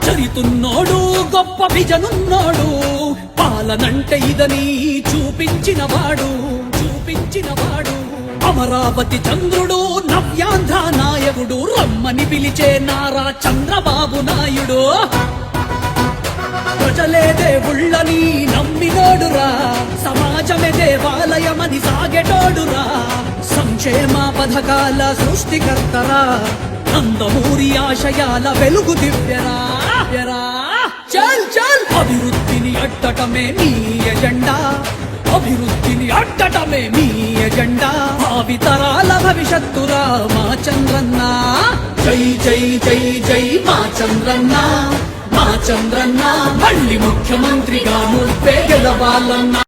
చరితున్నోడు గొప్ప విజనున్నోడు, పాలనంటే ఇదని చూపించినవాడు. అమరావతి చంద్రుడు, నవ్యాంధ్ర నాయకుడు, రమ్మని పిలిచే నారా చంద్రబాబు నాయుడు. ప్రజలే దేవుళ్ళని నమ్మినోడురా, సమాజమే దేవాలయమని సాగెటోడురా, సంక్షేమ పథకాల సృష్టికర్తరా, నందమూరి ఆశయాల వెలుగు దివ్యరా. చల్ చల్ అభివృద్ధిని అడ్డటమే మీ ఎజెండా, అభివృద్ధిని అడ్డటమే మీ ఎజెండా. భావితరాల భవిష్యత్తురా మా చంద్రన్న. జై జై జై జై మా చంద్రన్న, మా చంద్రన్న. మళ్ళీ ముఖ్యమంత్రిగా నువ్వే గెలవాలన్నా.